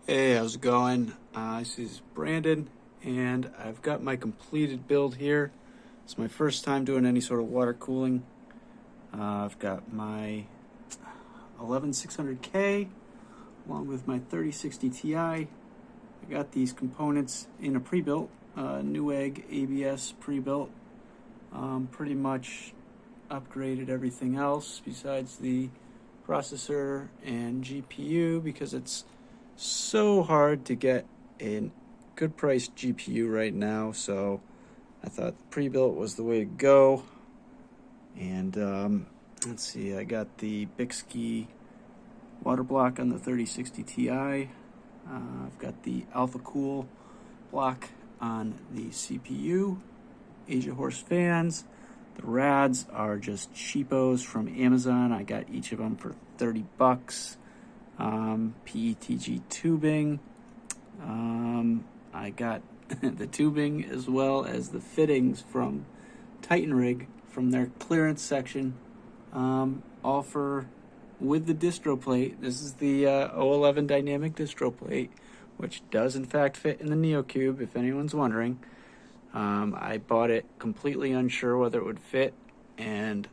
Hey, how's it going? This is Brandon, and I've got my completed build here. It's my first time doing any sort of water cooling. I've got my 11600K along with my 3060 Ti. I got these components in a pre-built, Newegg ABS pre-built. Pretty much upgraded everything else besides the processor and GPU because it's so hard to get a good priced GPU right now, so I thought the pre-built was the way to go. And let's see, I got the bykski water block on the 3060 Ti. I've got the alphacool block on the CPU. Asia Horse fans. The rads are just cheapos from Amazon. I got each of them for $30. PETG tubing. I got the tubing as well as the fittings from Titan Rig from their clearance section, all for with the distro plate. This is the 011 dynamic distro plate, which does in fact fit in the NeoCube, if anyone's wondering. I bought it completely unsure whether it would fit, and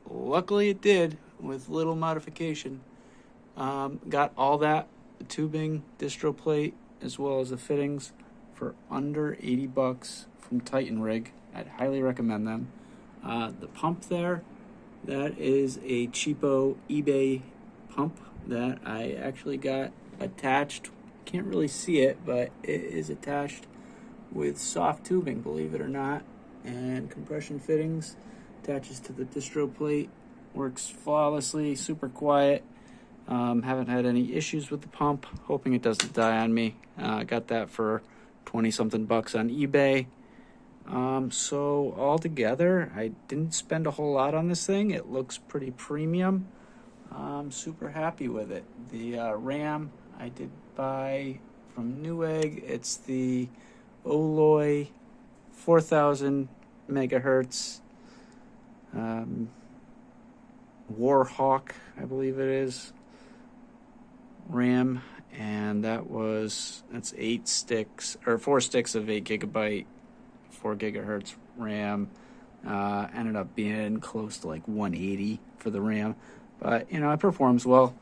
luckily it did with little modification. Got all that, the tubing, distro plate, as well as the fittings for under $80 from Titan Rig. I'd highly recommend them. The pump there, that is a cheapo eBay pump that I actually got attached. Can't really see it, but it is attached with soft tubing, believe it or not, and compression fittings. Attaches to the distro plate, works flawlessly, super quiet. Haven't had any issues with the pump, hoping it doesn't die on me. Got that for 20 something bucks on eBay. So altogether, I didn't spend a whole lot on this thing. It looks pretty premium. I'm super happy with it. The RAM I did buy from Newegg. It's the Oloy 4000 megahertz Warhawk, I believe it is, RAM, and that's 8 sticks or 4 sticks of 8 gigabyte 4 gigahertz RAM. Ended up being close to like 180 for the RAM, but it performs well.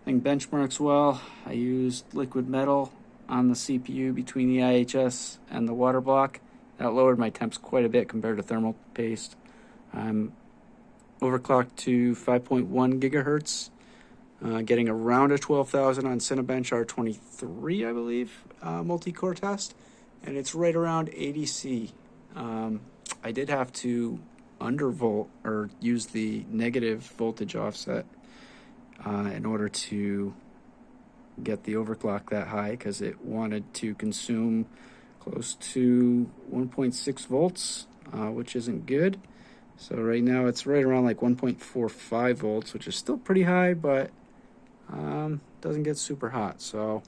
I think benchmarks well. I used liquid metal on the CPU between the IHS and the water block. That lowered my temps quite a bit compared to thermal paste. I'm overclocked to 5.1 gigahertz, getting around a 12,000 on Cinebench R23, I believe, multi-core test, and it's right around 80C. I did have to undervolt or use the negative voltage offset in order to get the overclock that high, because it wanted to consume close to 1.6 volts, which isn't good. So right now it's right around like 1.45 volts, which is still pretty high, but doesn't get super hot. So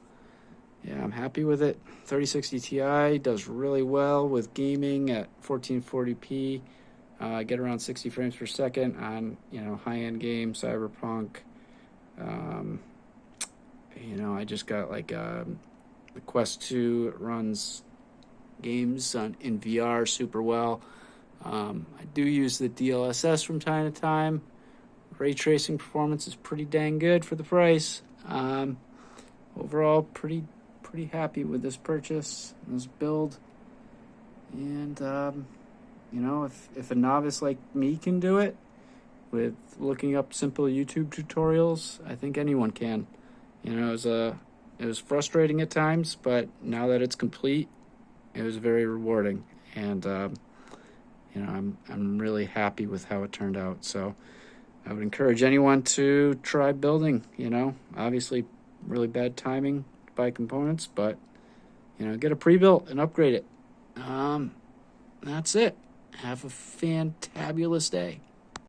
yeah, I'm happy with it. 3060 Ti does really well with gaming at 1440p. Get around 60 frames per second on high-end games, Cyberpunk. I just got like the Quest 2. It runs games in VR super well. I do use the DLSS from time to time. Ray tracing performance is pretty dang good for the price. Overall, pretty happy with this purchase, this build. And if a novice like me can do it with looking up simple YouTube tutorials, I think anyone can. It was frustrating at times, but now that it's complete, it was very rewarding, and I'm really happy with how it turned out. So I would encourage anyone to try building. Obviously really bad timing to buy components, but get a pre-built and upgrade it. That's it. Have a fantabulous day.